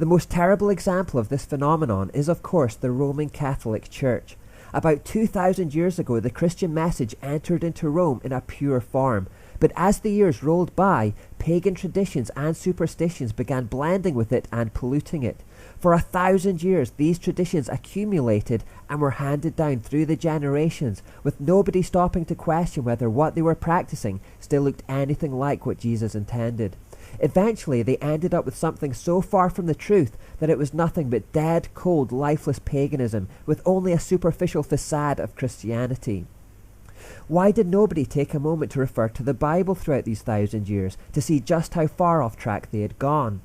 The most terrible example of this phenomenon is, of course, the Roman Catholic Church. About 2,000 years ago, the Christian message entered into Rome in a pure form. But as the years rolled by, pagan traditions and superstitions began blending with it and polluting it. For 1,000 years, these traditions accumulated and were handed down through the generations, with nobody stopping to question whether what they were practicing still looked anything like what Jesus intended. Eventually, they ended up with something so far from the truth that it was nothing but dead, cold, lifeless paganism, with only a superficial facade of Christianity. Why did nobody take a moment to refer to the Bible throughout these 1,000 years to see just how far off track they had gone?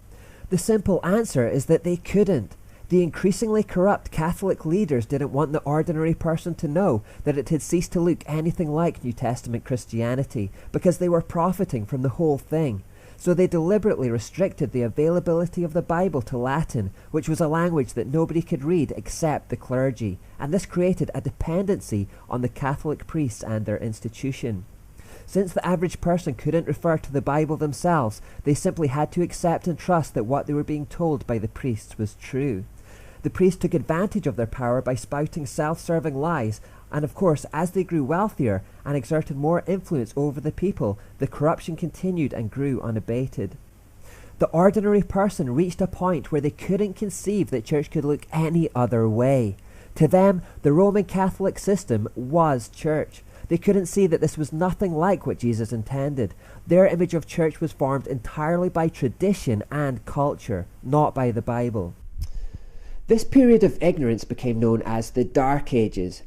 The simple answer is that they couldn't. The increasingly corrupt Catholic leaders didn't want the ordinary person to know that it had ceased to look anything like New Testament Christianity, because they were profiting from the whole thing. So they deliberately restricted the availability of the Bible to Latin, which was a language that nobody could read except the clergy, and this created a dependency on the Catholic priests and their institution. Since the average person couldn't refer to the Bible themselves, they simply had to accept and trust that what they were being told by the priests was true. The priests took advantage of their power by spouting self-serving lies, and of course, as they grew wealthier and exerted more influence over the people, the corruption continued and grew unabated. The ordinary person reached a point where they couldn't conceive that church could look any other way. To them, the Roman Catholic system was church. They couldn't see that this was nothing like what Jesus intended. Their image of church was formed entirely by tradition and culture, not by the Bible. This period of ignorance became known as the Dark Ages.